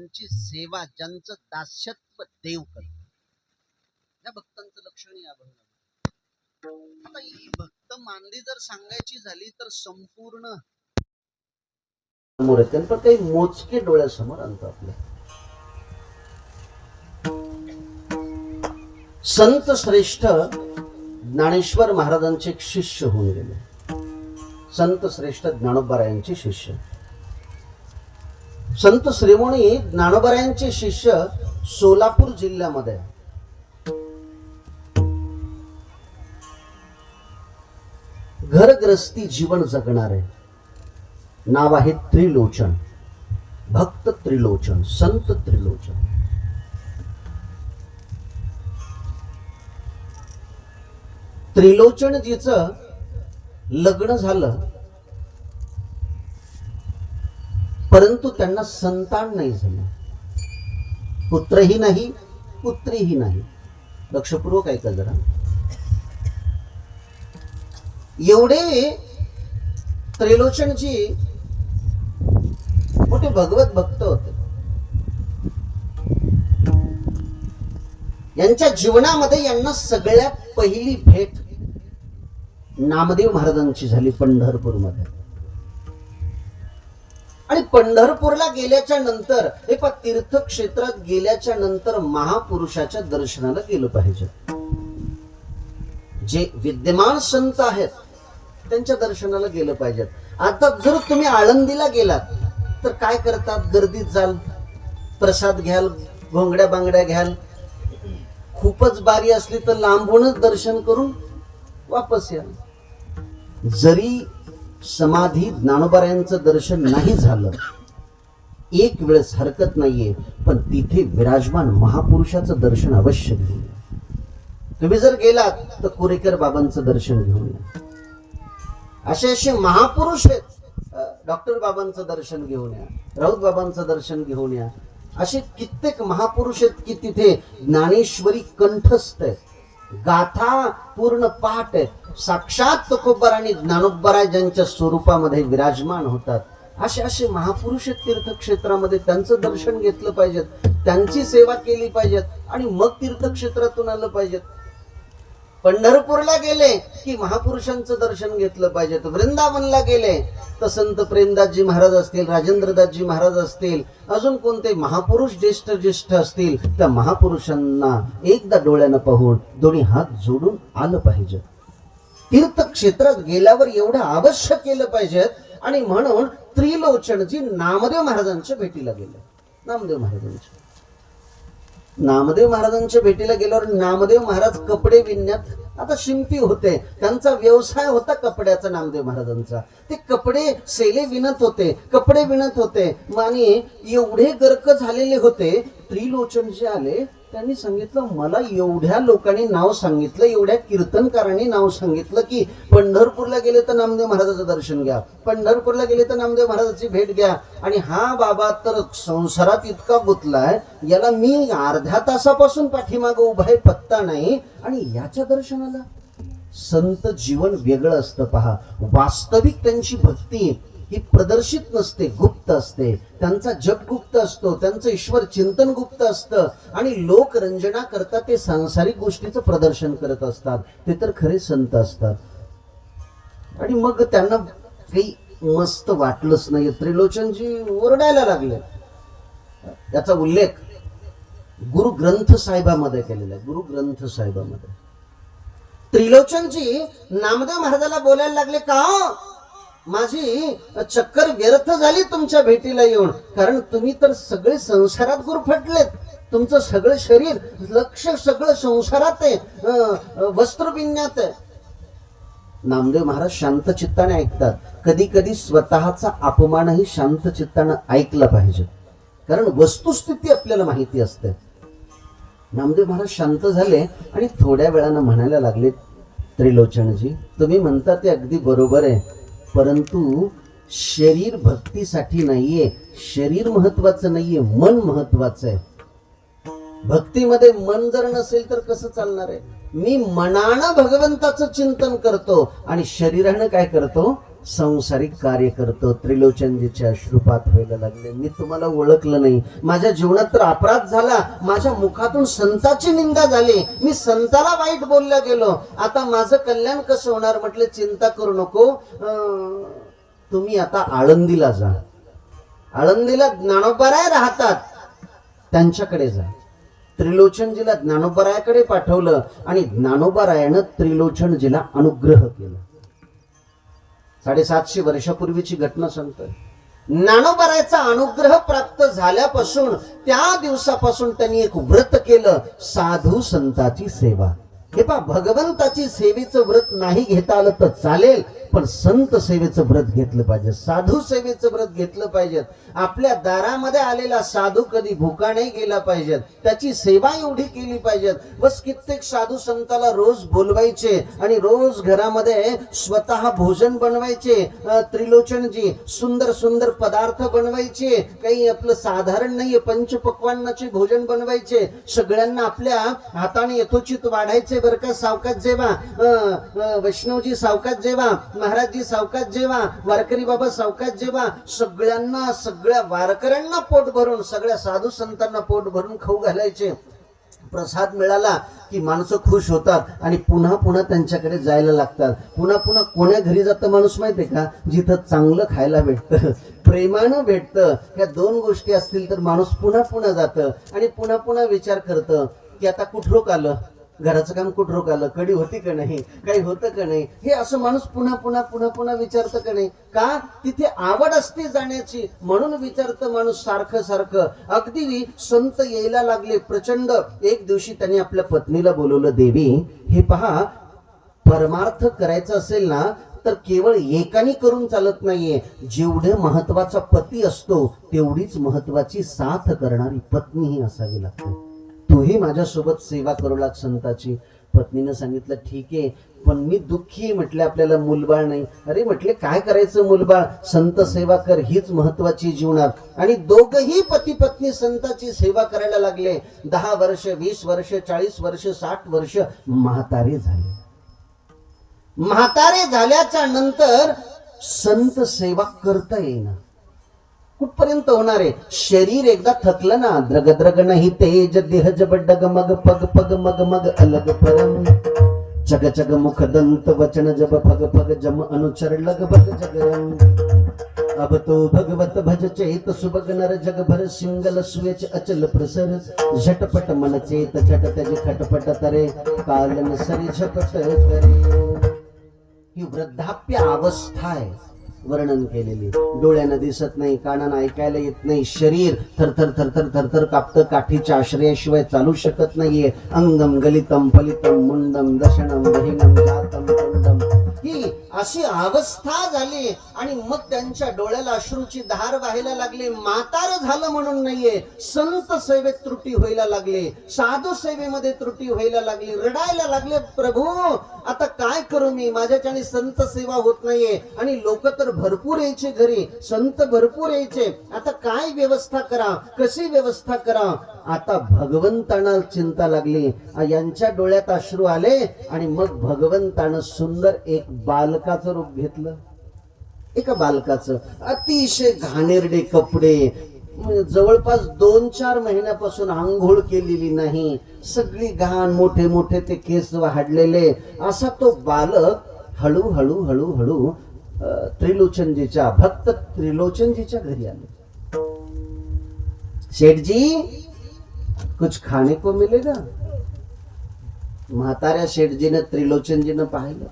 ज्यांची सेवा, ज्यांचं दास्यत्व देव करतो, या भक्तांचं लक्षण या भंगामध्ये. आता ही भक्त मानली जर सांगायची झाली तर संपूर्ण समोर येते, पण काही मोजके डोळ्यासमोर आणतो आपल्या. संत श्रेष्ठ ज्ञानेश्वर महाराजांचे एक शिष्य होऊन गेले. संत श्रेष्ठ ज्ञानोबारायांचे शिष्य, संत श्रीमुनी ज्ञानोबारायांचे शिष्य सोलापूर जिल्ह्यामध्ये. घरग्रस्ती जीवन जगणारे, नाव आहे त्रिलोचन, भक्त त्रिलोचन, संत त्रिलोचन. त्रिलोचनजीचं लग्न झालं, परंतु त्यांना संतान नाही झालं. पुत्रही नाही, पुत्रीही नाही. लक्षपूर्वक ऐका जरा. एवढे त्रिलोचनजी मोठे भगवत भक्त होते. यांच्या जीवनामध्ये यांना सगळ्यात पहिली भेट नामदेव महाराजांची झाली पंढरपूरमध्ये. आणि पंढरपूरला गेल्याच्या नंतर, हे पा तीर्थक्षेत्रात गेल्याच्या नंतर महापुरुषाच्या दर्शनाला गेलं पाहिजे. जे विद्यमान संत आहेत त्यांच्या दर्शनाला गेलं पाहिजे. आता जर तुम्ही आळंदीला गेलात तर काय करतात, गर्दीत जाल, प्रसाद घ्याल, घोंगड्या बांगड्या घ्याल, खूपच बारी असली तर लांबूनच दर्शन करून वापस याल. जरी समाधी ज्ञानोबारायांचं दर्शन नाही झालं एक वेळेस हरकत नाहीये, पण तिथे विराजमान महापुरुषाचं दर्शन अवश्य घेऊन या. तुम्ही जर गेलात तर कुरेकर बाबांचं दर्शन घेऊन या. असे असे महापुरुष आहेत. डॉक्टर बाबांचं दर्शन घेऊन या, राऊत बाबांचं दर्शन घेऊन या. असे कित्येक महापुरुष आहेत की तिथे ज्ञानेश्वरी कंठस्थ आहे, गाथा पूर्ण पाठ आहे. साक्षात तुकोबार आणि ज्ञानोबाराय ज्यांच्या स्वरूपामध्ये विराजमान होतात, असे असे महापुरुष आहेत तीर्थक्षेत्रामध्ये. त्यांचं दर्शन घेतलं पाहिजे, त्यांची सेवा केली पाहिजे आणि मग तीर्थक्षेत्रातून आलं पाहिजे. पंढरपूरला गेले की महापुरुषांचं दर्शन घेतलं पाहिजे. वृंदावनला गेले तर संत प्रेमदासजी महाराज असतील, राजेंद्रदासजी महाराज असतील, अजून कोणते महापुरुष ज्येष्ठ ज्येष्ठ असतील, त्या महापुरुषांना एकदा डोळ्यानं पाहून दोन्ही हात जोडून आलं पाहिजे. तीर्थक्षेत्रात गेल्यावर एवढं अवश्य केलं पाहिजे. आणि म्हणून त्रिलोचनजी नामदेव महाराजांच्या भेटीला गेले. नामदेव महाराजांच्या भेटीला गेल्यावर नामदेव महाराज कपडे विणण्यात आता शिंपी होते. त्यांचा व्यवसाय होता कपड्याचा नामदेव महाराजांचा. ते कपडे सेले विणत होते, कपडे विणत होते. आणि एवढे गर्क झालेले होते. त्रिलोचन जे आले त्यांनी सांगितलं, मला एवढ्या लोकांनी नाव सांगितलं, एवढ्या कीर्तनकारांनी नाव सांगितलं की पंढरपूरला गेले तर नामदेव महाराजाचं दर्शन घ्या, पंढरपूरला गेले तर नामदेव महाराजाची भेट घ्या. आणि हा बाबा तर संसारात इतका गुंतलाय, याला मी अर्ध्या तासापासून पाठीमागं उभा आहे, पत्ता नाही. आणि याच्या दर्शनाला संत जीवन वेगळं असतं पहा. वास्तविक त्यांची भक्ती ही प्रदर्शित नसते, गुप्त असते. त्यांचा जप गुप्त असतो, त्यांचं ईश्वर चिंतन गुप्त असतं. आणि लोकरंजना करता ते सांसारिक गोष्टीचं प्रदर्शन करत असतात. ते तर खरे संत असतात. आणि मग त्यांना काही मस्त वाटलंच नाही. त्रिलोचनजी ओरडायला लागले. याचा उल्लेख गुरु ग्रंथ साहेबामध्ये केलेला आहे. गुरु ग्रंथ साहेबामध्ये त्रिलोचनजी नामदेव महाराजाला बोलायला लागले, का माझी चक्कर व्यर्थ झाली तुमच्या भेटीला येऊन. कारण तुम्ही तर सगळे संसारात गुरफटलेत. तुमचं सगळं शरीर, लक्ष सगळं संसारात आहे, वस्त्र विणण्यात आहे. नामदेव महाराज शांत चित्ताने ऐकतात. कधी कधी स्वतःचा अपमानही शांत चित्ताने ऐकला पाहिजे, कारण वस्तुस्थिती आपल्याला माहिती असते. नामदेव महाराज शांत झाले आणि थोड्या वेळानं म्हणायला लागले, त्रिलोचनजी तुम्ही म्हणता ते अगदी बरोबर आहे, परंतु शरीर भक्तीसाठी नाहीये. शरीर महत्वाचं नाहीये, मन महत्वाचं आहे. भक्तीमध्ये मन जर नसेल तर कसं चालणार आहे. मी मनानं भगवंताचं चिंतन करतो आणि शरीरानं काय करतो, संसारिक कार्य करतो. त्रिलोचनजीचे अश्रुपात व्हायला लागले. मी तुम्हाला ओळखलं नाही, माझ्या जीवनात तर अपराध झाला, माझ्या मुखातून संताची निंदा झाली, मी संताला वाईट बोलला गेलो, आता माझं कल्याण कसं होणार? म्हटलं चिंता करू नको, तुम्ही आता आळंदीला जा. आळंदीला ज्ञानोबाराय राहतात, त्यांच्याकडे जा. त्रिलोचनजीला ज्ञानोबारायाकडे पाठवलं आणि ज्ञानोबारायानं त्रिलोचनजीला अनुग्रह केला. 750 वर्षापूर्वीची घटना सांगतोय. ज्ञानोबारायाचा अनुग्रह प्राप्त झाल्यापासून त्या दिवसापासून त्यांनी एक व्रत केलं, साधू संताची सेवा. हे पहा, भगवंताची सेवेचं व्रत नाही घेता आलं तर चालेल, पण संत सेवेचं व्रत घेतलं पाहिजे, साधू सेवेचं व्रत घेतलं पाहिजे. आपल्या दारामध्ये आलेला साधू कधी भुका नाही गेला पाहिजे, त्याची सेवा एवढी केली पाहिजे. बस कित्येक साधू संताला रोज बोलवायचे आणि रोज घरामध्ये स्वतः भोजन बनवायचे. त्रिलोचनजी सुंदर सुंदर पदार्थ बनवायचे, काही आपलं साधारण नाहीये, पंचपक्वान्नाचे भोजन बनवायचे, सगळ्यांना आपल्या हाताने यथोचित वाढायचे. बरं का, सावकाश जेवा, वैष्णवजी सावकाश जेवा, महाराजजी सावकाश जेवा, वारकरी बाबा सावकाश जेवा. सगळ्यांना, सगळ्या वारकऱ्यांना पोट भरून, सगळ्या साधू संतांना पोट भरून खाऊ घालायचे. प्रसाद मिळाला की माणसं खुश होतात आणि पुन्हा पुन्हा त्यांच्याकडे जायला लागतात. पुन्हा पुन्हा कोण्या घरी जातं माणूस माहितीये का? जिथं चांगलं खायला भेटतं, प्रेमानं भेटतं. ह्या 2 गोष्टी असतील तर माणूस पुन्हा पुन्हा जातं आणि पुन्हा पुन्हा विचार करतं की आता कुठरोक आलं, घराचं काम कुठरोक आलं, कडी होती का नाही, काही होतं का नाही, हे असं माणूस पुन्हा पुन्हा पुन्हा पुन्हा विचारतं का नाही? का? तिथे आवड असते जाण्याची, म्हणून विचारतं माणूस सारखं सारखं. अगदी संत यायला लागले प्रचंड. एक दिवशी त्यांनी आपल्या पत्नीला बोलवलं, देवी हे पहा, परमार्थ करायचं असेल ना तर केवळ एकाने करून चालत नाहीये. जेवढे महत्वाचा पती असतो तेवढीच महत्वाची साथ करणारी पत्नीही असावी लागते. तूही माझ्यासोबत सेवा करू लाग संताची. पत्नीनं सांगितलं ठीक आहे, पण मी दुःखी. म्हटले आपल्याला मुलबाळ नाही. अरे म्हटले काय करायचं मुलबाळ, संत सेवा कर, हीच महत्वाची जीवनात. आणि दोघही पती पत्नी संताची सेवा करायला लागले. 10 वर्ष, 20 वर्ष, 40 वर्ष, 60 वर्ष म्हातारे झाले. म्हातारे झाल्याच्या नंतर संत सेवा करता येईना. कुठपर्यंत होणार आहे? शरीर एकदा थकलं ना, द्रग द्रग नाही तेज देह जब डग मग पग पग मग मग अलग परम चग चग मुख दंत वचन जब फग फग जम अनुचर लग भग जगरम अब तो भगवत भज चेत सुभग नर जग भर सिंगल स्वेच अचल प्रसर झटपट मन चेत चट तज खटपट तरे कालन सरी झपट करे. ही वृद्धाप्य अवस्था आहे वर्णन केलेली. डोळ्यानं दिसत नाही, कानानं ऐकायला येत नाही, शरीर थरथर थरथर थरथर कापतं, काठीच्या आश्रयाशिवाय चालू शकत नाहीये. अंगम गलितम फलितम मुंडम दशनम बहिनम जातम कुंडम, ही अशी अवस्था झाली. आणि मग त्यांच्या डोळ्याला अश्रूची धार व्हायला लागली. म्हातारं झालं म्हणून नाहीये, संत सेवेत त्रुटी व्हायला लागले, साधू सेवेमध्ये त्रुटी व्हायला लागली, रडायला लागले. प्रभू आता काय करू मी, माझ्याच्याने संत सेवा होत नाहीये. आणि लोक तर भरपूर यायचे घरी, संत भरपूर यायचे, आता काय व्यवस्था करा, कशी व्यवस्था करा? आता भगवंतांना चिंता लागली. यांच्या डोळ्यात अश्रू आले आणि मग भगवंतानं सुंदर एक बालकाचं रूप घेतलं. एका बालकाचं अतिशय घाणेरडे कपडे, जवळपास 2-4 महिन्यापासून आंघोळ केलेली नाही, सगळी घाण, मोठे मोठे ते केस वाढलेले, असा तो बालक हळूहळू हळूहळू त्रिलोचनजीच्या, भक्त त्रिलोचनजीच्या घरी आले. शेठ जी कुछ खाने को मिलेगा? म्हाताऱ्या शेठजीने त्रिलोचनजीनं पाहिलं.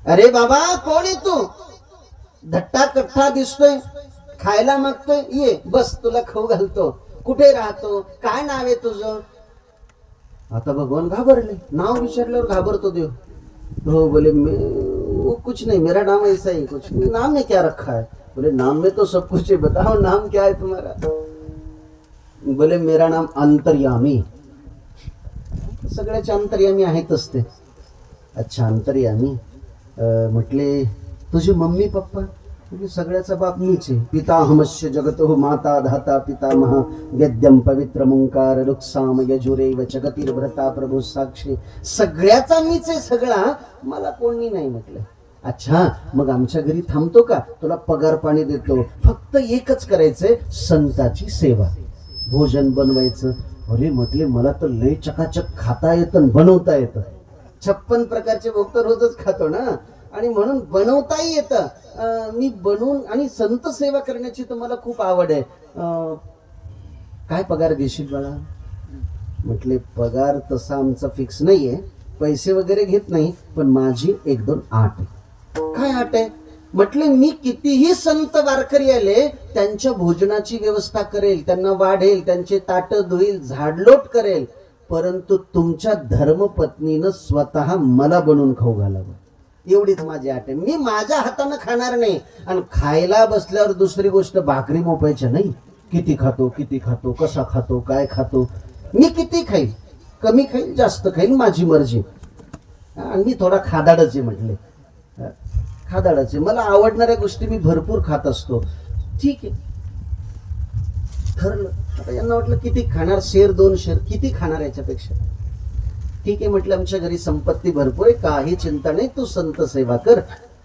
अरे बाबा कोण आहे तू? धट्टा कट्टा दिसतोय, खायला मागतोय, ये बस तुला खाऊ घालतो. कुठे राहतो, काय नाव आहे तुझं? आता भगवान घाबरले. नाव विचारल्यावर घाबरतो देव. हो बोले वो कुछ नहीं, मेरा नाम ऐसा ही कुछ नहीं. नाम में क्या रखा है? बोले नाम में तो सब कुछ है, बताओ नाम क्या है तुम्हारा? बोले मेरा नाम अंतर्यामी. सगळ्याचे अंतर्यामी आहेतच ते. अच्छा अंतर्यामी. म्हटले तुझी मम्मी पप्पा? सगळ्याचा बाप मीच आहे. पिताहमस्य जगतो माता धाता पितामह वेद्यम पवित्र मुंकार रुक्साम यजुरेव जगतीर्भ्रता प्रभू साक्षी. सगळ्याचा मीच आहे, सगळा मला कोणी नाही. म्हटलं अच्छा, मग आमच्या घरी थांबतो का? तुला पगार पाणी देतो, फक्त एकच करायचंय, संताची सेवा. भोजन बनवायचं. अरे म्हटले, मला तर लय चकाचक खाता येतं, बनवता येतं. 56 प्रकारचे भोग तर रोजच खातो ना, आणि म्हणून बनवताही येतं. मी बनवून, आणि संत सेवा करण्याची तुम्हाला खूप आवड आहे. काय पगार देशील बाळा? म्हटले, पगार तसा आमचा फिक्स नाहीये, पैसे वगैरे घेत नाही, पण माझी 1-2 आट आहे. काय आट आहे? म्हटले, मी कितीही संत वारकरी आले, त्यांच्या भोजनाची व्यवस्था करेल, त्यांना वाढेल, त्यांचे ताट धुईल, झाडलोट करेल, परंतु तुमच्या धर्मपत्नीनं स्वतः मला बनवून खाऊ घालावं, एवढीच माझी आट आहे. मी माझ्या हातानं खाणार नाही. आणि खायला बसल्यावर दुसरी गोष्ट, भाकरी मोपायच्या नाही. किती खातो, किती खातो, कसा खातो, काय खातो. मी किती खाईल, कमी खाईल, जास्त खाईल, माझी मर्जी. आणि मी थोडा खादाडच आहे. म्हटले, खादाडच आहे. मला आवडणाऱ्या गोष्टी मी भरपूर खात असतो. ठीक आहे, ठरलं. आता यांना वाटलं, किती खाणार, शेर 2 शेर, किती खाणार याच्यापेक्षा. ठीक आहे म्हटलं, आमच्या घरी संपत्ती भरपूर आहे, काही चिंता नाही, तू संत सेवा कर,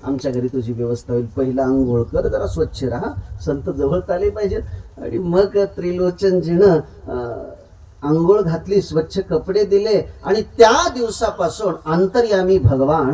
आमच्या घरी तुझी व्यवस्था होईल. पहिला आंघोळ कर, जरा स्वच्छ राहा, संत जवळ आले पाहिजेत. आणि मग त्रिलोचनजीनं आंघोळ घातली, स्वच्छ कपडे दिले, आणि त्या दिवसापासून अंतर्यामी भगवान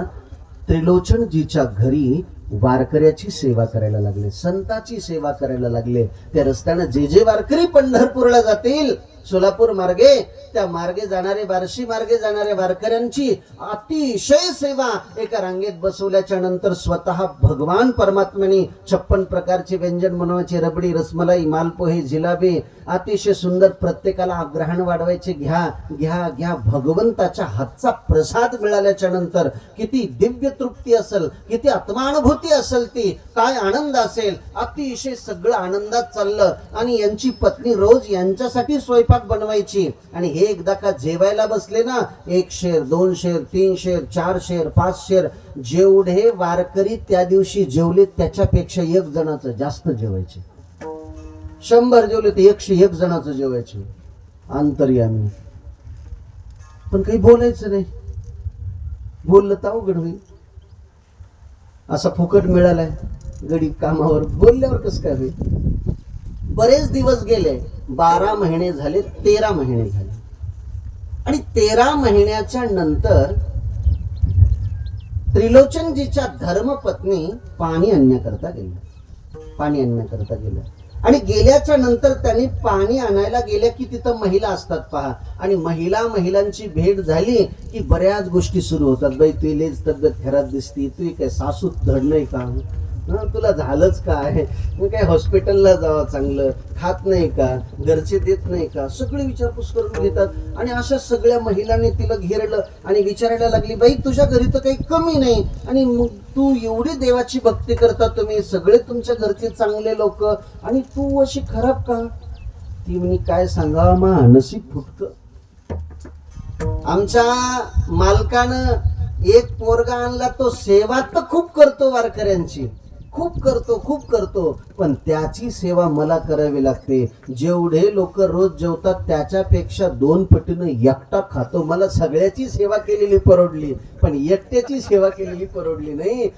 त्रिलोचनजीच्या घरी वारकऱ्याची सेवा करायला लागले, संताची सेवा करायला लागले. त्या रस्त्यानं जे जे वारकरी पंढरपूरला जातील, सोलापूर मार्गे, त्या मार्गे जाणारे, बार्शी मार्गे जाणाऱ्या वारकऱ्यांची अतिशय सेवा. एका रांगेत बसवल्याच्या नंतर स्वतः भगवान परमात्म्याने 56 प्रकारचे व्यंजन बनवायचे, रबडी, रसमलाई, मालपोहे, जिलाबी, अतिशय सुंदर, प्रत्येकाला आग्रहानं वाढवायचे. घ्या घ्या घ्या. भगवंताच्या हातचा प्रसाद मिळाल्याच्या नंतर किती दिव्य तृप्ती असेल, किती आत्मानुभूती असेल, ती काय आनंद असेल. अतिशय सगळं आनंदात चाललं. आणि यांची पत्नी रोज यांच्यासाठी स्वयंपाक बनवायची. आणि हे एकदा का जेवायला बसले ना, 1 शेर, 2 शेर, 3 शेर, 4 शेर, 5 शेर, जेवढे वारकरी त्या दिवशी जेवले त्याच्यापेक्षा 1 जणाचं जास्त जेवायचे. 100 जेवले तर 101 जणाचं जेवायचे. अंतर्यामी. पण काही बोलायचं नाही, बोललं तर अवघड होईल. असा फुकट मिळालाय गरीब कामावर, बोलल्यावर कसं काय होईल. बरेच दिवस गेले, 12 महिने झाले, 13 महिने झाले. आणि 13 महिन्याच्या नंतर त्रिलोचनजीच्या धर्मपत्नी पाणी आणण्याकरता गेल्या. आणि गेल्याच्या नंतर त्यांनी पाणी आणायला गेल्या की तिथं महिला असतात पहा. आणि महिलांची भेट झाली की बऱ्याच गोष्टी सुरू होतात. बाई, तू लेच तब्येत खराब दिसती, तू काय सासू धड नाही का, तुला झालंच काय, काय हॉस्पिटलला जावं, चांगलं खात नाही का, घरचे देत नाही का, सगळे विचारपूस करून घेतात. आणि अशा सगळ्या महिलांनी तिला घेरलं आणि विचारायला लागली, बाई तुझ्या घरी तर काही कमी नाही, आणि मग तू एवढी देवाची भक्ती करता, तुम्ही सगळे तुमच्या घरचे चांगले लोक, आणि तू अशी खराब का. ती म्हणे, काय सांगावं मा, नशीब फुटक. आमच्या मालकानं एक पोरगा आणला, तो सेवा तर खूप करतो वारकऱ्यांची, खूप करतो, पण त्याची सेवा मला करावी लागते. जेवढे लोक रोज जेवतात त्याच्यापेक्षा 2 पटीनं एकटा खातो. मला सगळ्याची सेवा केलेली परवडली, पण एकट्याची सेवा केलेली परवडली नाही.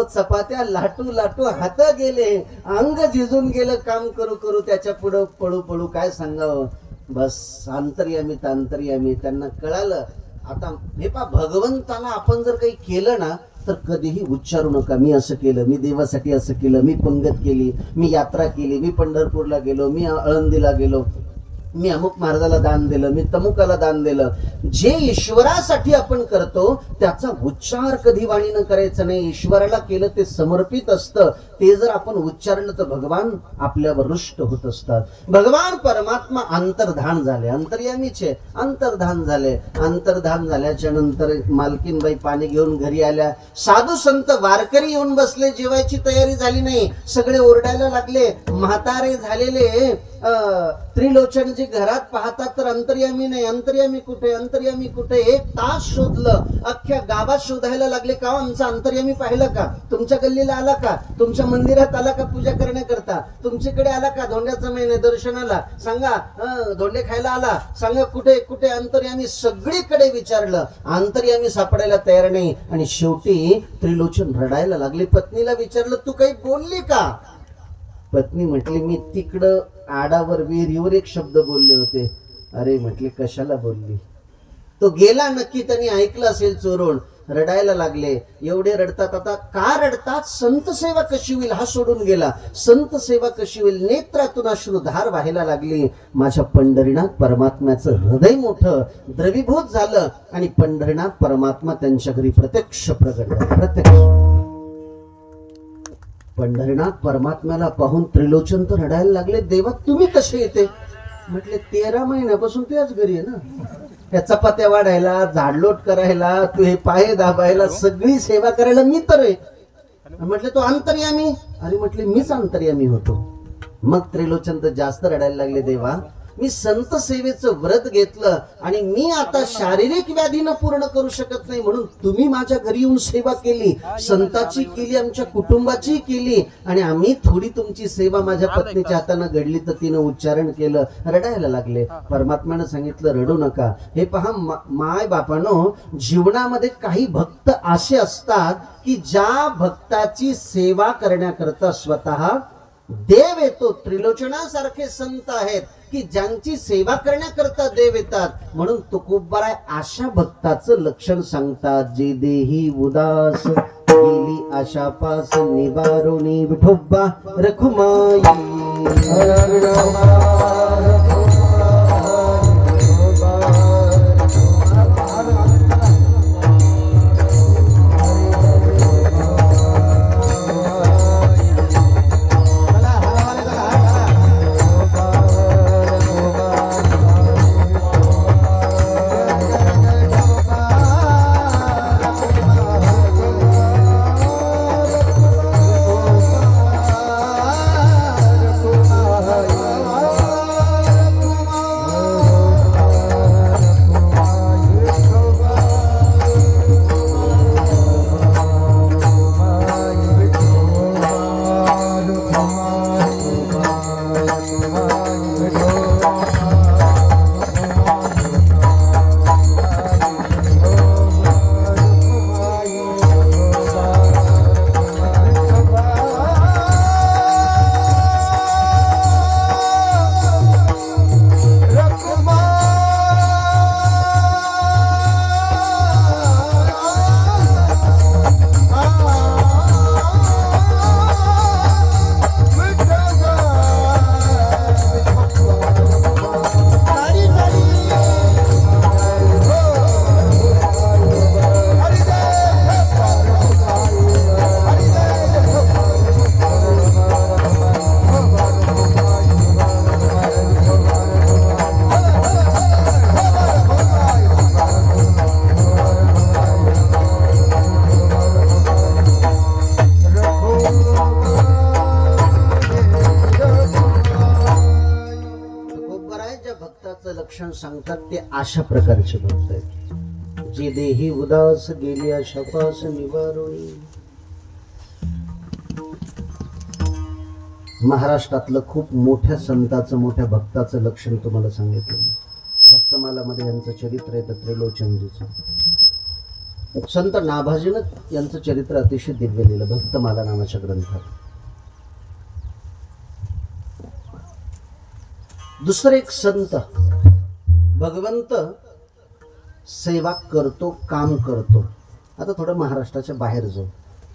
चपात्या लाटू हात गेले, अंग झिजून गेलं काम करू त्याच्या पुढं पळू. काय सांगावं. बस अंतर्यामी त्यांना कळालं. आता हे पा, भगवंताला आपण जर काही केलं ना, तर कधीही उच्चारू नका, मी असं केलं, मी देवासाठी असं केलं, मी पंगत केली, मी यात्रा केली, मी पंढरपूरला गेलो, मी आळंदीला गेलो, मी अमुक महाराजाला दान दिलं, मी तमुकाला दान दिलं. जे ईश्वरासाठी आपण करतो त्याचा उच्चार कधी वाणीनं करायचा नाही. ईश्वराला केलं ते समर्पित असतं. ते जर आपण उच्चारलं तर भगवान आपल्यावर रुष्ट होत असतात. भगवान परमात्मा अंतर्धान झाले, अंतर्यामीचे अंतर्धान झाल्याच्या नंतर मालकीनबाई पाणी घेऊन घरी आल्या. साधू संत वारकरी येऊन बसले, जेवायची तयारी झाली नाही. सगळे ओरडायला लागले. म्हातारे झालेले त्रिलोचनजी घरात पाहतात तर अंतर्यामी नाही, अंतर्यामी कुठे, अंतर्यामी कुठे, 1 तास शोधलं, अख्ख्या गावात शोधायला लागले. का आमचा अंतर्यामी पाहिलं का, तुमच्या गल्लीला आला का, तुमच्या मंदिरात आला का पूजा करण्याकरता, तुमच्याकडे आला का धोंड्याचा महिना दर्शनाला, सांगा धोंडे खायला आला, सांगा कुठे कुठे अंतर्यामी. सगळीकडे विचारलं, अंतर्यामी सापडायला तयार नाही. आणि शेवटी त्रिलोचन रडायला लागले. पत्नीला विचारलं, तू काही बोलली का? पत्नी म्हटली, मी तिकडं आडावर विहिरीवर एक शब्द बोलले होते. अरे म्हटले, कशाला बोलली? तो गेला नक्की, त्यांनी ऐकलं असेल चोरून. रडायला लागले. एवढे रडतात. आता का रडतात? संत सेवा कशी होईल हा सोडून गेला. संत सेवा कशी होईल? नेत्रातून अश्रुधार व्हायला लागली. माझ्या पंढरीनाथ परमात्म्याचं हृदय मोठं द्रवीभूत झालं आणि पंढरीनाथ परमात्मा त्यांच्या घरी प्रत्यक्ष प्रगट झाला. प्रत्यक्ष पंढरीनाथ परमात्म्याला पाहून त्रिलोचन तर रडायला लागले. देवा तुम्ही कसे येते? म्हटले, 13 महिन्यापासून त्याच घरी आहे ना. त्या चपात्या वाढायला, झाडलोट करायला, तू हे पाय दाबायला, सगळी सेवा करायला मी तर आहे. म्हटले, तो अंतर्यामी? अरे म्हटले, मीच अंतर्यामी होतो. मग त्रिलोचन तर जास्त रडायला लागले. देवा मी संत सेवेचं व्रत घेतलं आणि मी आता शारीरिक व्याधीनं पूर्ण करू शकत नाही, म्हणून तुम्ही माझ्या घरी येऊन सेवा केली, संताची केली, आमच्या कुटुंबाची केली, आणि आम्ही थोडी तुमची सेवा माझ्या पत्नीच्या हातानं घडली. तर तिनं उच्चारण केलं, रडायला लागले. परमात्म्यानं सांगितलं, रडू नका. हे पहा माय बापानो, जीवनामध्ये काही भक्त असे असतात की ज्या भक्ताची सेवा करण्याकरता स्वतः देव येतो. त्रिलोचनासारखे संत आहेत की ज्यांची सेवा करण्याकरता देव येतात. म्हणून तुकोबाराय अशा भक्ताचं लक्षण सांगतात. जे देही उदास गेली आशा पास, निवारोनी विठोबा रखुमाई. लक्षण सांगतात ते अशा प्रकारचे भक्त आहेत. जे देही उदास गेली आशापास, निवारोणी. महाराष्ट्रातलं खूप मोठ्या संताचं, मोठ्या भक्ताचं लक्षण तुम्हाला सांगितलं. भक्तमालामध्ये यांचं चरित्र येतं त्रिलोचनजीचं. संत नाभाजीनं यांचं चरित्र अतिशय दिव्य लिहिलं भक्तमाला नावाच्या ग्रंथात. दुसरे एक संत, भगवंत सेवा करतो, काम करतो. आता थोडं महाराष्ट्राच्या बाहेर जाऊ,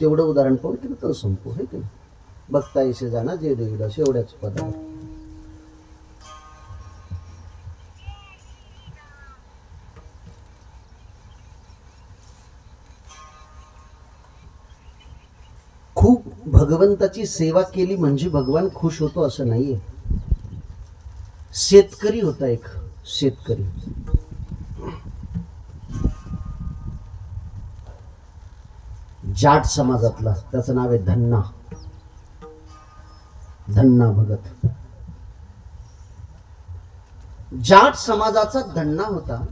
तेवढं उदाहरण पाहून कीर्तन संपू. हे की भक्ताईसे जाणा जे देवीदास, एवढ्याच पदावर. खूप भगवंताची सेवा केली म्हणजे भगवान खुश होतो असं नाहीये. शेतकरी होता एक शेतकरी, जाट समाजातला, त्याचं नाव आहे धन्ना. धन्ना भगत. जाट समाजाचा धन्ना होता.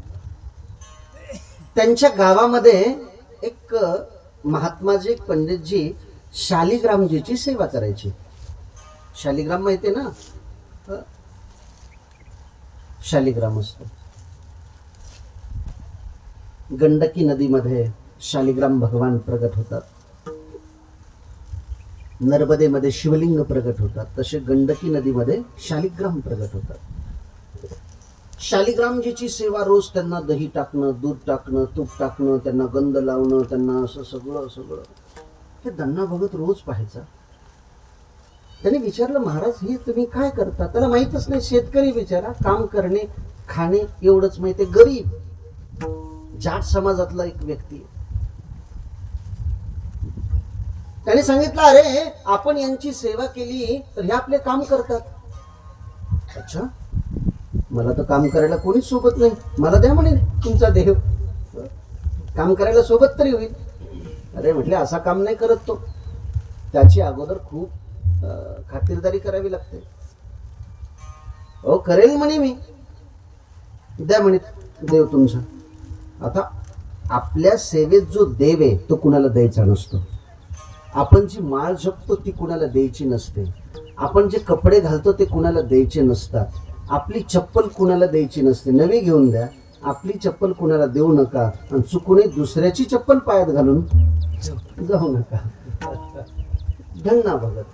त्यांच्या गावामध्ये एक महात्माजी, एक पंडितजी शालिग्रामजीची सेवा करायची. शालिग्राम माहिती आहे ना? शालिग्राम असतो. गंडकी नदीमध्ये शालिग्राम भगवान प्रगट होतात. नर्मदेमध्ये शिवलिंग प्रगट होतात. तसे गंडकी नदीमध्ये शालिग्राम प्रगट होतात. शालिग्रामजीची सेवा रोज त्यांना दही टाकणं, दूध टाकणं, तूप टाकणं, त्यांना गंध लावणं, त्यांना असं सगळं सगळं हे धन्ना भगत रोज पाहायचा. त्याने विचारलं, महाराज हे तुम्ही काय करता? त्याला माहीतच नाही. शेतकरी बिचारा, काम करणे खाणे एवढंच माहिती. गरीब जाट समाजातला एक व्यक्ती. त्याने सांगितलं, अरे आपण यांची सेवा केली तर हे आपले काम करतात. अच्छा, मला तर काम करायला कोणीच सोबत नाही, मला द्या म्हणे तुमचा देव, काम करायला सोबत तरी होईल. अरे म्हटले, असा काम नाही करत तो, त्याची अगोदर खूप खातिरदारी करावी लागते. हो करेल म्हणे मी, द्या म्हणे देव तुमचा. आता आपल्या सेवेत जो देव आहे तो कुणाला द्यायचा नसतो. आपण जी माळ जपतो ती कुणाला द्यायची नसते. आपण जे कपडे घालतो ते कुणाला द्यायचे नसतात. आपली चप्पल कुणाला द्यायची नसते. नवी घेऊन द्या, आपली चप्पल कुणाला देऊ नका. आणि चुकूनही दुसऱ्याची चप्पल पायात घालून जाऊ नका. धन्ना भगत.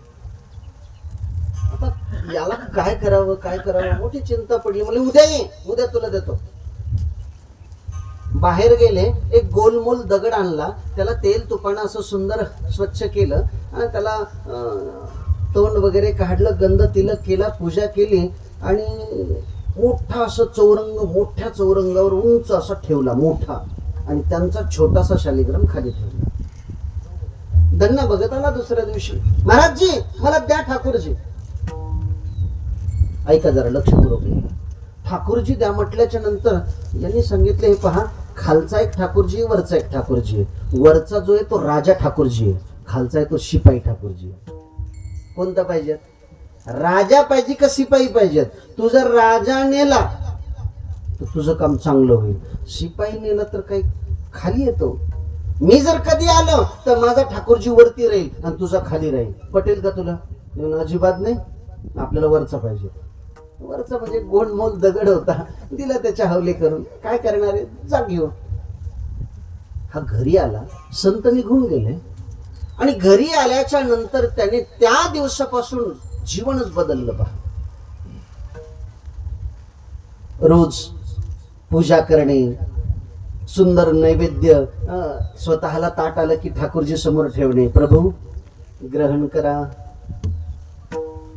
आता याला काय करावं काय करावं मोठी चिंता पडली. मला उद्या ये, उद्या तुला देतो. बाहेर गेले, एक गोलमोल दगड आणला, त्याला तेल तुपानं असं सुंदर स्वच्छ केलं आणि त्याला तोंड वगैरे काढलं, गंध तिलक केला, पूजा केली आणि मोठा असं चौरंग, मोठ्या चौरंगावर उंच असा ठेवला मोठा, आणि त्यांचा छोटासा शालिग्राम खाली ठेवला. धन्ना भगत आला दुसऱ्या दिवशी, महाराजजी मला द्या ठाकूरजी. ऐका जरा लक्षपूर्वक. ठाकूरजी द्या म्हटल्याच्या नंतर यांनी सांगितले, हे पहा, खालचा एक ठाकूरजी, वरचा एक ठाकूरजी आहे. वरचा जो आहे तो राजा ठाकूरजी आहे, खालचा आहे तो शिपाई ठाकूरजी आहे. कोणता पाहिजे? राजा पाहिजे का शिपाई पाहिजेत? तू जर राजा नेला तर तुझं काम चांगलं होईल, शिपाई नेला तर काही खाली येतो. मी जर कधी आलो तर माझा ठाकूरजी वरती राहील आणि तुझा खाली राहील. पटेल का तुला? अजिबात नाही, आपल्याला वरचा पाहिजे. वरचा म्हणजे गोंडमोल दगड होता, दिला त्याच्या हवले करून. काय करणार आहे, जा घेऊन. हा घरी आला, संत निघून गेले, आणि घरी आल्याच्या नंतर त्याने त्या दिवसापासून जीवनच बदललं. पहा, रोज पूजा करणे, सुंदर नैवेद्य स्वतःला ताट आलं की ठाकूरजी समोर ठेवणे, प्रभू ग्रहण करा.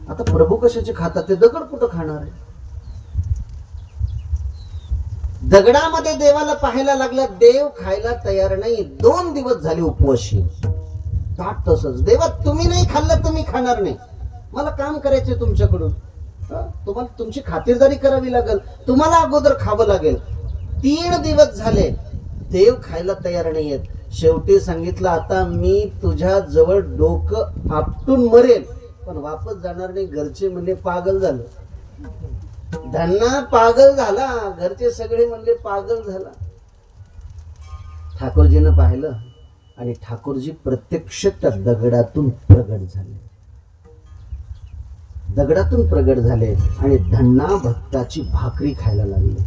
आता प्रभू कशाचे खातात? ते दगड कुठं खाणार आहे? दगडामध्ये देवाला पाहायला लागला, देव खायला तयार नाही. 2 दिवस झाले उपवाशी. ताट तसंच, देवा तुम्ही नाही खाल्लं तर मी खाणार नाही, मला काम करायचे तुमच्याकडून. तुम्हाला तुमची खातिरदारी करावी लागेल, तुम्हाला अगोदर खावं लागेल. 3 दिवस झाले, देव खायला तयार नाहीयेत. शेवटी सांगितलं, आता मी तुझ्या जवळ डोकं आपटून मरेल पण वापस जाणार नाही. घरचे म्हणले पागल झालं. धन्ना पागल झाला, घरचे सगळे म्हणले पागल झाला. ठाकूरजीनं पाहिलं आणि ठाकूरजी प्रत्यक्ष त्या दगडातून प्रगट झाले. दगडातून प्रगट झाले आणि धन्ना भक्ताची भाकरी खायला लागले.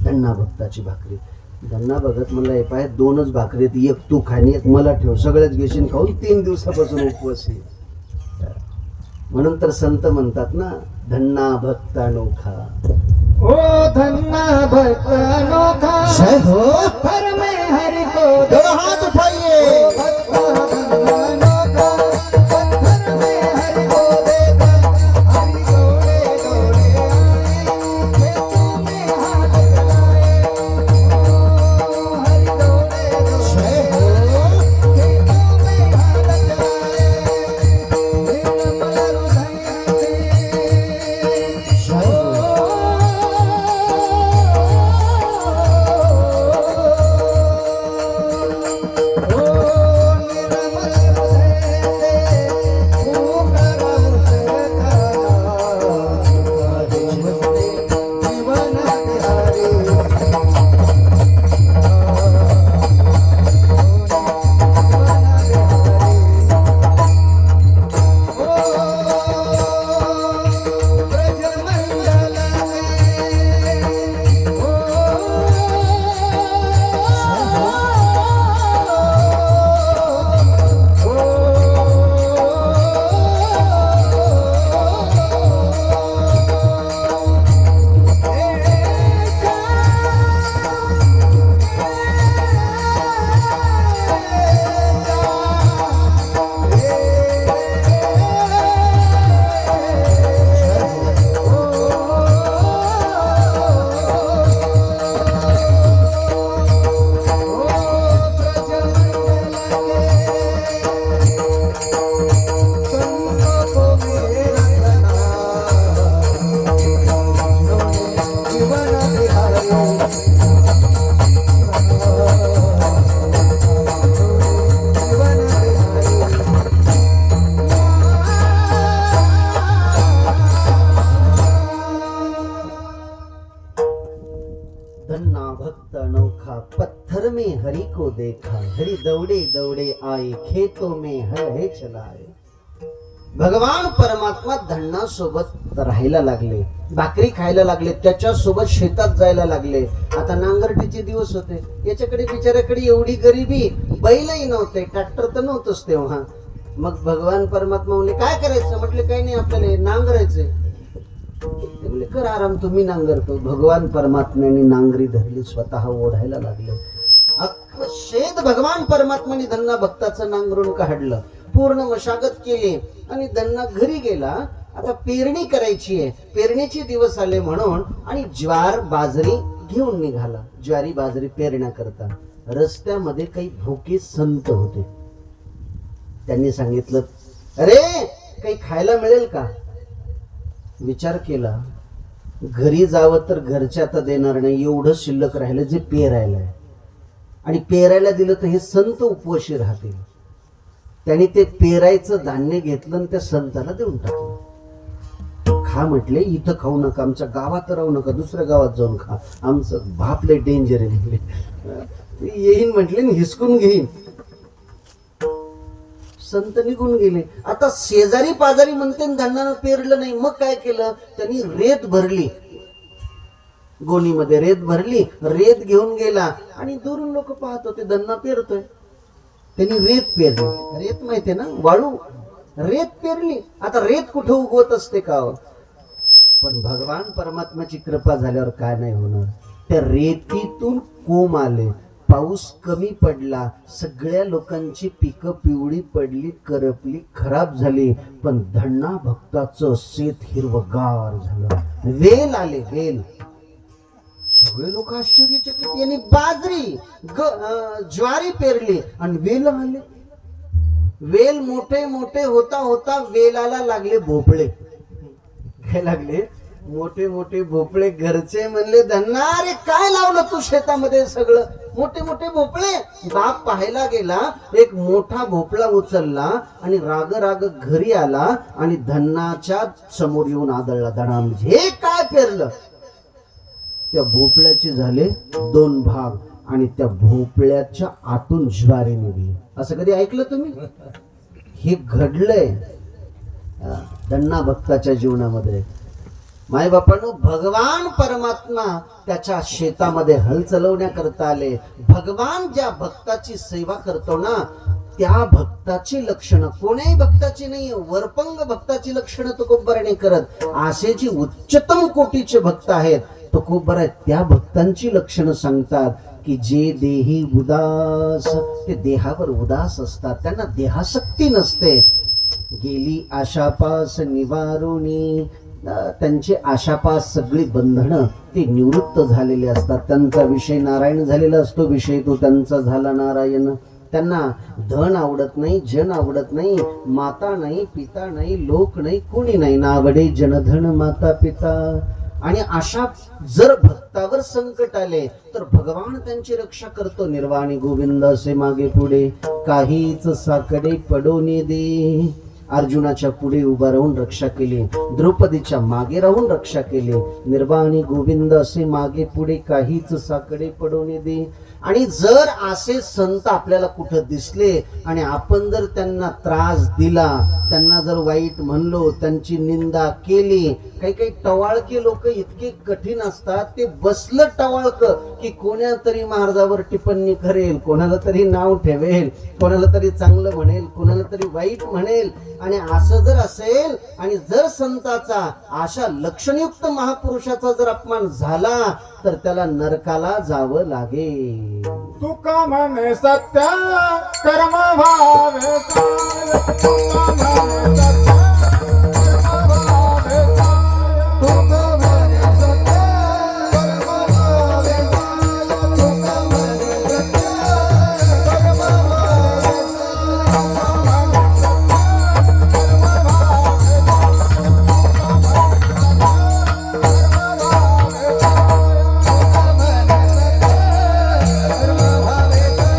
धन्ना भक्ताची भाकरी. धन्ना भगत म्हणला, हे पाय 2च भाकरी आहेत, एक तू खाणी एक मला ठेव, सगळ्याच घेशील खाऊन. 3 दिवसापासून उपवासी. म्हणून तर संत म्हणतात ना, धन्ना भक्त अनोखा. ओ धन्ना भक्त अनोखा, जय हो. घर में हरि को दोनों हाथ उठाइए. भक्त धन्ना अनोखा, घर में हरि को देखा, हरि दौड़े दौड़े आए, खेतों में हाथ चलाए. ओ हरि दौड़े दौड़े आए, खेतों में हाथ चलाए. निर्मल हृदय से अनोखा, पत्थर में हरि को देखा, हरि दौड़े दौड़े आए, खेतों में हल है चलाए. भगवान परमात्मा धन्नासोबत राहायला लागले, भाकरी खायला लागले, त्याच्यासोबत शेतात जायला लागले. आता नांगरटीचे दिवस होते, याच्याकडे बिचाऱ्याकडे एवढी गरिबी, बैलही नव्हते, ट्रॅक्टर तर नव्हतंच तेव्हा. मग भगवान परमात्मा म्हणले काय करायचं? म्हटले काही नाही, आपल्याला नांगरायचंय. ते म्हणले कर आराम, तुम्ही नांगरतो. भगवान परमात्म्याने नांगरी धरली, स्वतः ओढायला लागले. अख्खं शेत भगवान परमात्म्याने धन्ना भक्ताचं नांगरून काढलं, पूर्ण मशागत केली आणि धन्ना घरी गेला. आता पेरणी करायची आहे, पेरणीचे दिवस आले म्हणून आणि ज्वार बाजरी घेऊन निघाला. ज्वारी बाजरी पेरण्या करता रस्त्यामध्ये काही भोके संत होते. त्यांनी सांगितलं, अरे काही खायला मिळेल का? विचार केला, घरी जावं तर घरच्या आता देणार नाही, एवढं शिल्लक राहिलं जे पेरायला आहे. आणि पेरायला दिलं तर हे संत उपवाशी राहतील. त्यांनी ते पेरायचं धान्य घेतलं आणि त्या संताला देऊन टाकलं. खा म्हटले, इथं खाऊ नका, आमच्या गावात राहू नका, दुसऱ्या गावात जाऊन खा, आमचं बापले डेंजर आहे म्हटले. येईन म्हटले, हिसकून घेईन. संत निघून गेले. आता शेजारी पाजारी म्हणते धान्यानं पेरलं नाही. मग काय केलं त्यांनी? रेत भरली, गोणीमध्ये रेत भरली, रेत घेऊन गेला आणि दुरून लोक पाहत होते धन्ना पेरतोय. त्यांनी रेत पेरली. रेत माहितीये ना, वाळू. रेत पेरली. आता रेत कुठं उगवत असते का? पण भगवान परमात्म्याची कृपा झाल्यावर काय नाही होणार. त्या रेतीतून कोंब आले, पाऊस कमी पडला, सगळ्या लोकांची पिकं पिवळी पडली, करपली, खराब झाली. पण धन्ना भक्ताचं शेत हिरवगार झालं. वेल आले, वेल. सगळे लोक आश्चर्यचकित. यांनी बाजरी ज्वारी पेरली आणि वेल आले. वेल मोठे मोठे होता होता वेलाला लागले भोपळे. काय लागले? मोठे मोठे भोपळे. घरचे म्हणले, धन्ना अरे काय लावलं तू शेतामध्ये? सगळं मोठे मोठे भोपळे. बाप पाहायला गेला, एक मोठा भोपळा उचलला आणि राग राग घरी आला आणि धन्नाच्या समोर येऊन आदळला. धडाम. हे काय पेरलं? त्या भोपळ्याचे झाले 2 भाग आणि त्या भोपळ्याच्या आतून ज्वारी निघली. असं कधी ऐकलं तुम्ही? हे घडलंय धन्ना भक्ताच्या जीवनामध्ये. माय बापांनो, भगवान परमात्मा त्याच्या शेतामध्ये हल चलवण्याकरता आले. भगवान ज्या भक्ताची सेवा करतो ना, त्या भक्ताची लक्षणं, कोण्याही भक्ताची नाही, वरपंग भक्ताची लक्षणं तुकोबाराने करत. असे जी उच्चतम कोटीचे भक्त आहेत तुकोबारा त्या भक्तांची लक्षणं सांगतात की जे देही उदास, ते देहावर उदास असतात, त्यांना देहासक्ती नसते. गेली आशापास निवारुणी, त्यांचे आशापास सगळी बंधनं ते निवृत्त झालेले असतात. त्यांचा विषय नारायण झालेला असतो, विषय तो त्यांचा झाला नारायण. त्यांना धन आवडत नाही, जन आवडत नाही, माता नाही, पिता नाही, लोक नाही, कोणी नाही. नावडे जनधन माता पिता. आणि अशा जर भक्तावर संकट आले तर भगवान त्यांची रक्षा करतो. निर्वाणी गोविंद असे मागे पुढे काहीच साकडे पडोने दे. अर्जुनाच्या पुढे उभा राहून रक्षा केली, द्रौपदीच्या मागे राहून रक्षा केली. निर्वाणी गोविंद असे मागे पुढे काहीच साकडे पडोने दे. आणि जर असे संत आपल्याला कुठं दिसले आणि आपण जर त्यांना त्रास दिला, त्यांना जर वाईट म्हणलो, त्यांची निंदा केली, काही काही टवाळके लोक इतके कठीण असतात. ते बसलं टवाळक की कोणा तरी महाराजावर टिप्पणी करेल, कोणाला तरी नाव ठेवेल, कोणाला तरी चांगलं म्हणेल, कोणाला तरी वाईट म्हणेल. आणि असं जर असेल आणि जर संताचा, अशा लक्षणयुक्त महापुरुषाचा जर अपमान झाला तर त्याला नरकाला जावं लागेल. तुका म्हणे सत्य कर्म भावे साय, तुका म्हणे सत्य कर्म भावे साय, तुका म्हणे सत्य कर्म भावे साय, तुका म्हणे सत्य कर्म भावे साय.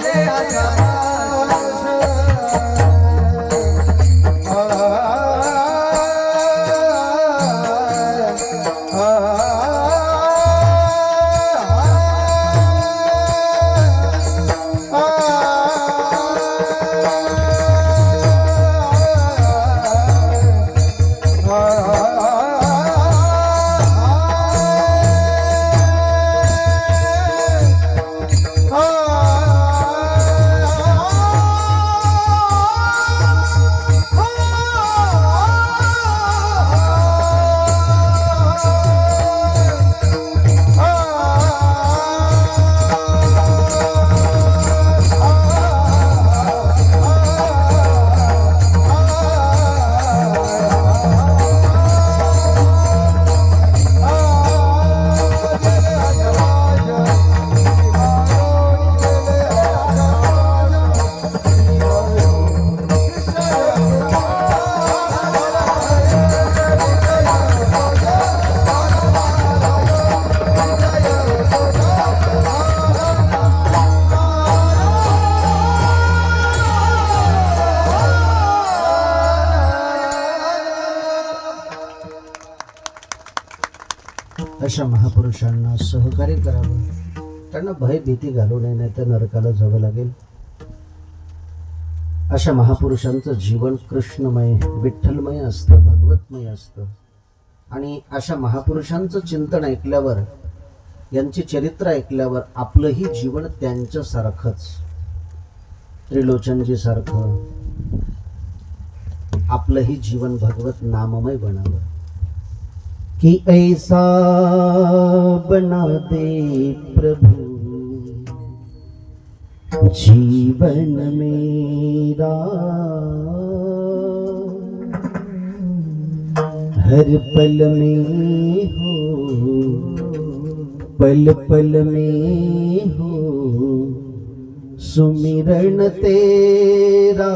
गेले अशा महापुरुषांना सहकार्य करावं, त्यांना भय भीती घालू नये, नाही तर नरकाला जावं लागेल. अशा महापुरुषांचं जीवन कृष्णमय विठ्ठलमय असतं, भगवतमय असतं. आणि अशा महापुरुषांचं चिंतन ऐकल्यावर, यांची चरित्र ऐकल्यावर आपलंही जीवन त्यांच्यासारखंच, त्रिलोचनजी सारखं आपलंही जीवन भगवत नाममय बनावं. कि ऐसा बना दे प्रभु जीवन मेरा, हर पल में हो, पल पल में हो सुमिरन तेरा.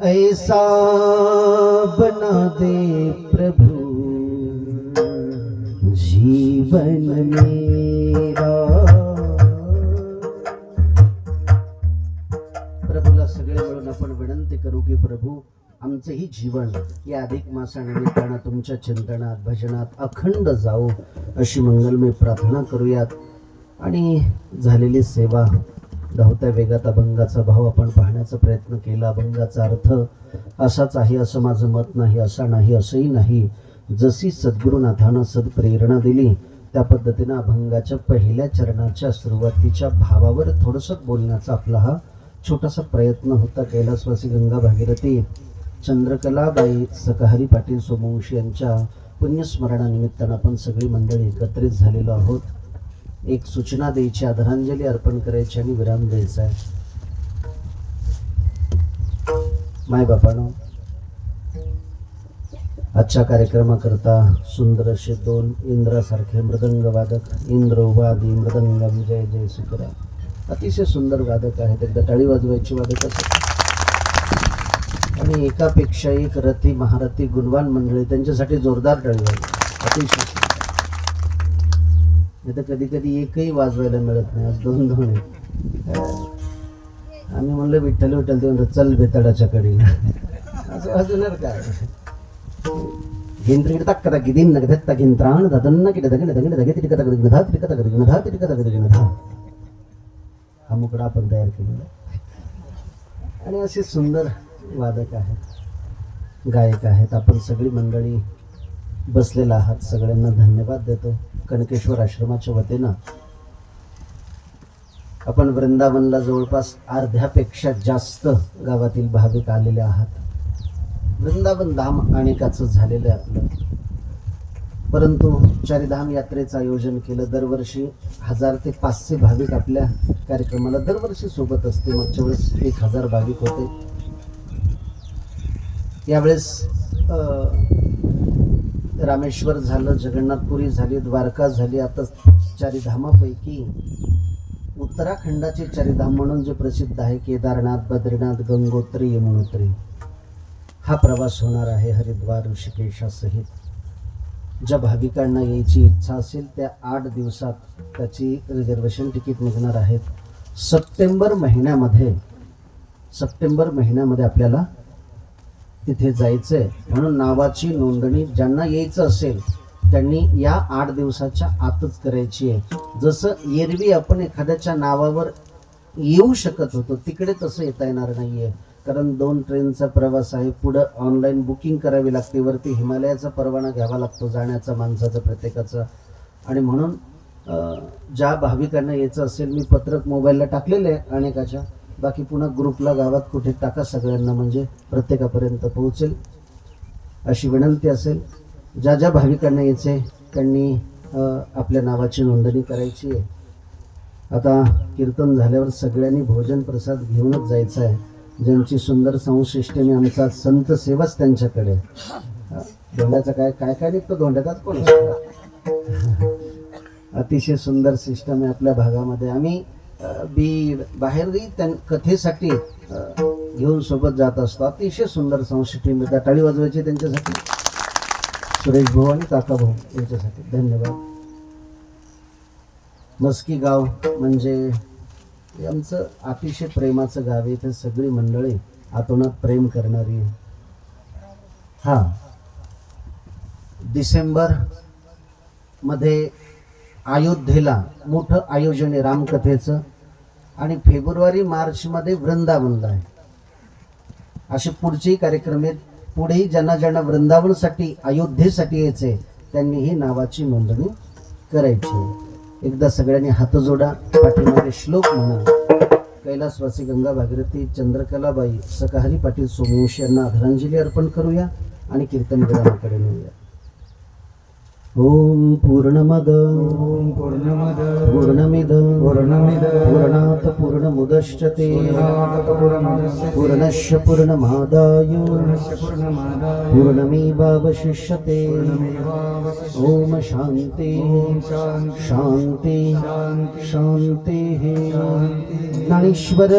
ऐसा बना दे प्रभु जीवन मेरा. प्रभूला सगळे मिळून आपण विनंती करू की प्रभू आमचंही जीवन या अधिक मासानिमित्तानं तुमच्या चिंतनात भजनात अखंड जाओ अशी मंगलमय प्रार्थना करूयात. आणि झालेली सेवा, धावत्या वेगात अभंगाचा भाव आपण पाहण्याचा प्रयत्न केला. अभंगाचा अर्थ असाच आहे असं माझं मत नाही, असा नाही असंही नाही. जशी सद्गुरुनाथानं सद्प्रेरणा दिली त्या पद्धतीनं अभंगाच्या पहिल्या चरणाच्या सुरुवातीच्या भावावर थोडंसं बोलण्याचा आपला हा छोटासा प्रयत्न होता. कैलासवासी गंगा भागीरथी चंद्रकलाबाई सकहारी पाटील सोमवंशी यांच्या पुण्यस्मरणानिमित्तानं आपण सगळी मंडळी एकत्रित झालेलो आहोत. एक सूचना द्यायची, आदरांजली अर्पण करायची आणि विराम द्यायचा आहे. मायबापानो, आजच्या कार्यक्रमाकरता सुंदर असे दोन इंद्रासारखे मृदंग वादक, इंद्रवादी मृदंग विजय जय सुकरा, अतिशय सुंदर वादक आहेत. एकदा टाळी वाजवायची वादक असत. आणि एकापेक्षा एक रथी महारथी गुणवान मंडळी, त्यांच्यासाठी जोरदार टाळी वाजवा. अतिशय नाही तर कधी कधी एकही वाजवायला मिळत नाही. आज दोन दोन आहेत. आम्ही म्हणलं विठ्ठल विठ्ठल, ते म्हणतो चल बेताडाच्या कडे. असं वाजवणार काय? गिंत्री तक्कता गिदिन नगधत्ता गिंत्राण ददन्न किड दगड दगड दगे तिटक दगड गधा तिटक दगड गधा तिटक दगड गधा. हा मुकडा आपण तयार केलेला. आणि असे सुंदर वादक आहेत, गायक आहेत. आपण सगळी मंडळी बसलेला आहात, सगळ्यांना धन्यवाद देतो. कणकेश्वर आश्रमाच्या वतीनं आपण वृंदावनला जवळपास अर्ध्यापेक्षा जास्त गावातील भाविक आलेले आहात. वृंदावन धाम अनेकाचं झालेलं आहे आपलं. परंतु चारिधाम यात्रेचं आयोजन केलं. दरवर्षी 1000 ते 500 भाविक आपल्या कार्यक्रमाला दरवर्षी सोबत असते. मागच्या वेळेस 1000 भाविक होते. यावेळेस रामेश्वर झालं, जगन्नाथपुरी झाली, द्वारका झाली. आता चारिधामापैकी उत्तराखंडाचे चारिधाम म्हणून जे प्रसिद्ध आहे, केदारनाथ, बद्रीनाथ, गंगोत्री, यमुनोत्री, हा प्रवास होणार आहे हरिद्वार ऋषिकेशासहित. ज्या भाविकांना यायची इच्छा असेल त्या 8 दिवसात त्याची रिझर्वेशन तिकीट निघणार आहेत. सप्टेंबर महिन्यामध्ये आपल्याला तिथे जायचंय. म्हणून नावाची नोंदणी ज्यांना यायचं असेल त्यांनी या 8 दिवसाच्या आतच करायची आहे. जसं एरवी आपण एखाद्याच्या नावावर येऊ शकत होतो तिकडे तसं येता येणार नाहीये, कारण 2 ट्रेनचा प्रवास आहे. पुढं ऑनलाईन बुकिंग करावी लागते, वरती हिमालयाचा परवाना घ्यावा लागतो जाण्याचा माणसाचा प्रत्येकाचा. आणि म्हणून ज्या भाविकांना यायचं असेल, मी पत्रक मोबाईलला टाकलेले आहे अनेकाच्या, बाकी पुन्हा ग्रुपला गावात कुठे टाका सगळ्यांना, म्हणजे प्रत्येकापर्यंत पोहोचेल अशी विनंती असेल. ज्या ज्या भाविकांना यायचे त्यांनी आपल्या नावाची नोंदणी करायची आहे. आता कीर्तन झाल्यावर सगळ्यांनी भोजन प्रसाद घेऊनच जायचं आहे. ज्यांची सुंदर संशिष्टीने आमचा संत सेवाच त्यांच्याकडे. धोंड्याचा काय काय काय निघतो धोंड्याचाच कोण अतिशय सुंदर सिस्टम आहे आपल्या भागामध्ये. आम्ही बीड बाहेरही त्या कथेसाठी घेऊन सोबत जात असतो. अतिशय सुंदर संस्कृती मिळतात. टाळी वाजवायची त्यांच्यासाठी, सुरेश भाऊ आणि काका भाऊ यांच्यासाठी. धन्यवाद. मस्की गाव म्हणजे आमचं अतिशय प्रेमाचं गाव आहे. इथे सगळी मंडळी आतोनात प्रेम करणारी. हा, डिसेंबर मध्ये अयोध्येला मोठं आयोजन आहे रामकथेचं, आणि फेब्रुवारी मार्च मध्ये वृंदावनला आहे. असे पुढचेही कार्यक्रम आहेत. पुढेही ज्यांना ज्यांना वृंदावनसाठी अयोध्येसाठी यायचे त्यांनी ही नावाची नोंदणी करायची. एकदा सगळ्यांनी हात जोडा, पाठीमागे श्लोक म्हणा. कैलासवासी गंगा भागीरथी चंद्रकलाबाई सकहरी पाटील सोमवंशी यांना आदरांजली अर्पण करूया आणि कीर्तन विरामाकडे नेऊया. ओम पूर्णमद पूर्णमिदं पूर्णात् पूर्णमुदच्यते पूर्णस्य पूर्णमादाय पूर्णमेवावशिष्यते. ओम शांती शांती शांती. ज्ञानेश्वर